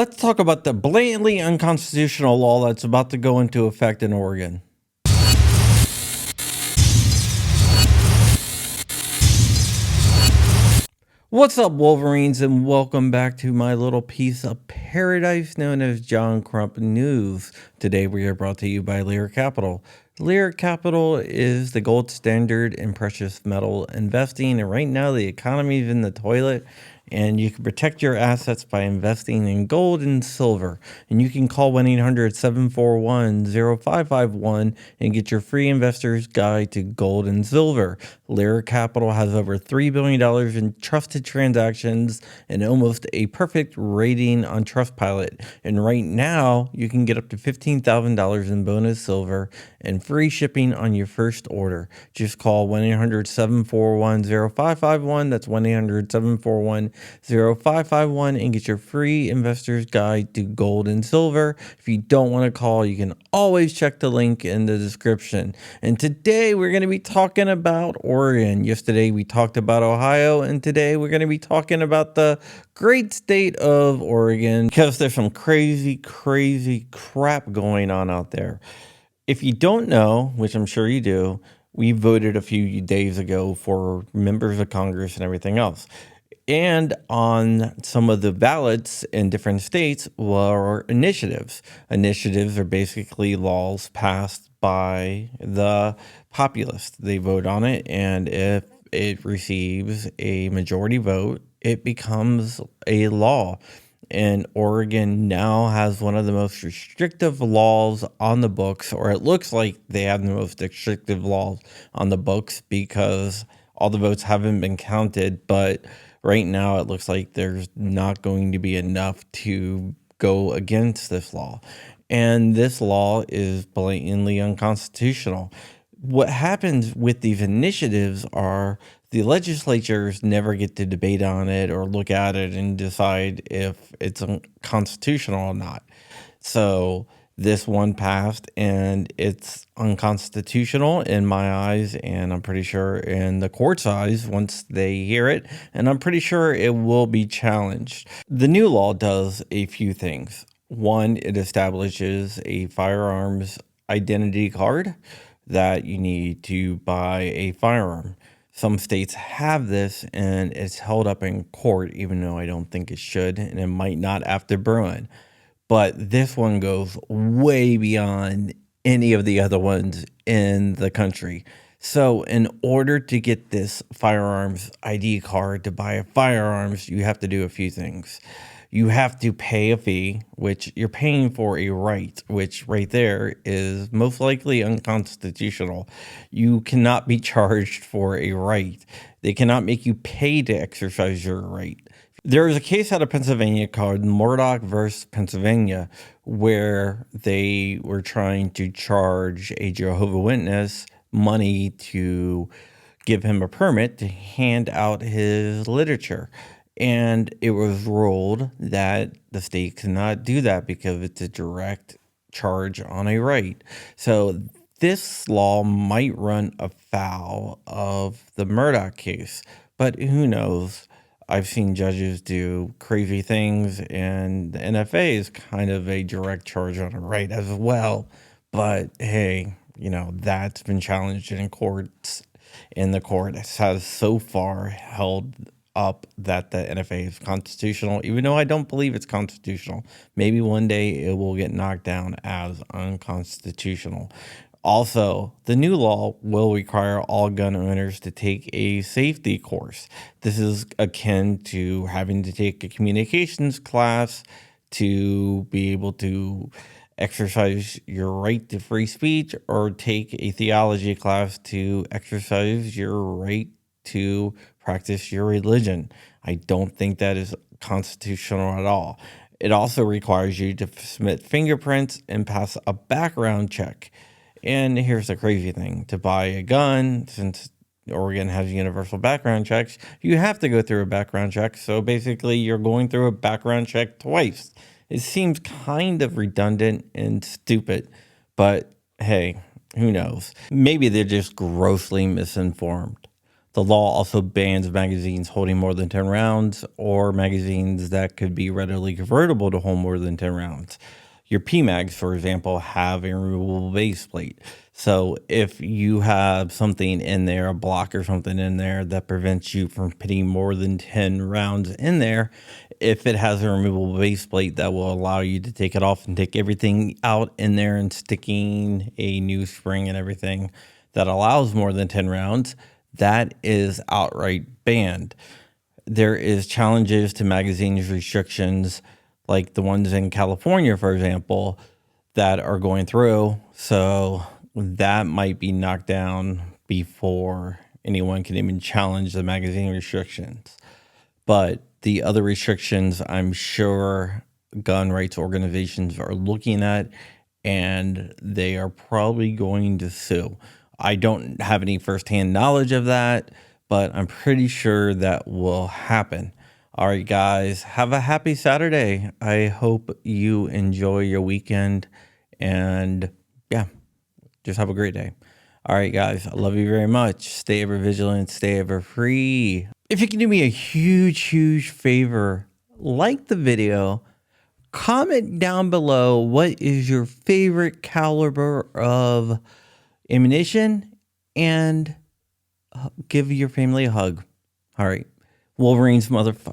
Let's talk about the blatantly unconstitutional law that's about to go into effect in Oregon. What's up, Wolverines, and welcome back to my little piece of paradise known as John Crump News. Today we are brought to you by Lear Capital. Lear Capital is the gold standard in precious metal investing, and right now the economy is in the toilet, and you can protect your assets by investing in gold and silver. And you can call 1-800-741-0551 and get your free investor's guide to gold and silver. Lear Capital has over $3 billion in trusted transactions and almost a perfect rating on Trustpilot. And right now, you can get up to $15,000 in bonus silver and free shipping on your first order. Just call 1-800-741-0551. That's 1-800-741-0551 and get your free investor's guide to gold and silver. If you don't want to call, you can always check the link in the description. And today we're going to be talking about Oregon. Yesterday we talked about Ohio, and today we're going to be talking about the great state of Oregon because there's some crazy crap going on out there. If you don't know, which I'm sure you do, we voted a few days ago for members of Congress and everything else. And on some of the ballots in different states were initiatives. Initiatives are basically laws passed by the populace. They vote on it, and if it receives a majority vote, it becomes a law. And Oregon now has one of the most restrictive laws on the books, or it looks like they have the most restrictive laws on the books because all the votes haven't been counted, but right now it looks like there's not going to be enough to go against this law. And this law is blatantly unconstitutional. What happens with these initiatives are the legislatures never get to debate on it or look at it and decide if it's unconstitutional or not. So this one passed, and it's unconstitutional in my eyes, and I'm pretty sure in the court's eyes once they hear it, and I'm pretty sure it will be challenged. The new law does a few things. One, it establishes a firearms identity card that you need to buy a firearm. Some states have this, and it's held up in court, even though I don't think it should, and it might not after Bruin. But this one goes way beyond any of the other ones in the country. So in order to get this firearms ID card to buy a firearms, you have to do a few things. You have to pay a fee, which you're paying for a right, which right there is most likely unconstitutional. You cannot be charged for a right. They cannot make you pay to exercise your right. There was a case out of Pennsylvania called Murdoch versus Pennsylvania, where they were trying to charge a Jehovah's Witness money to give him a permit to hand out his literature. And it was ruled that the state cannot do that because it's a direct charge on a right. So this law might run afoul of the Murdoch case, but who knows? I've seen judges do crazy things, and the NFA is kind of a direct charge on a right as well. But hey, that's been challenged in courts, and the court has so far held up that the NFA is constitutional, even though I don't believe it's constitutional. Maybe one day it will get knocked down as unconstitutional. Also, the new law will require all gun owners to take a safety course. This is akin to having to take a communications class to be able to exercise your right to free speech, or take a theology class to exercise your right to practice your religion. I don't think that is constitutional at all. It also requires you to submit fingerprints and pass a background check. And here's the crazy thing. To buy a gun, since Oregon has universal background checks, you have to go through a background check. So basically, you're going through a background check twice. It seems kind of redundant and stupid, but hey, who knows? Maybe they're just grossly misinformed. The law also bans magazines holding more than 10 rounds or magazines that could be readily convertible to hold more than 10 rounds. Your PMags, for example, have a removable base plate. So if you have something in there, a block or something in there that prevents you from putting more than 10 rounds in there, if it has a removable base plate, that will allow you to take it off and take everything out in there and sticking a new spring and everything that allows more than 10 rounds, that is outright banned. There is challenges to magazines restrictions like the ones in California, for example, that are going through. So that might be knocked down before anyone can even challenge the magazine restrictions. But the other restrictions, I'm sure gun rights organizations are looking at, and they are probably going to sue. I don't have any firsthand knowledge of that, but I'm pretty sure that will happen. All right, guys, have a happy Saturday. I hope you enjoy your weekend, and yeah, just have a great day. All right, guys, I love you very much. Stay ever vigilant, stay ever free. If you can do me a huge favor, like the video, comment down below what is your favorite caliber of ammunition, and give your family a hug. All right, Wolverine's motherfucker.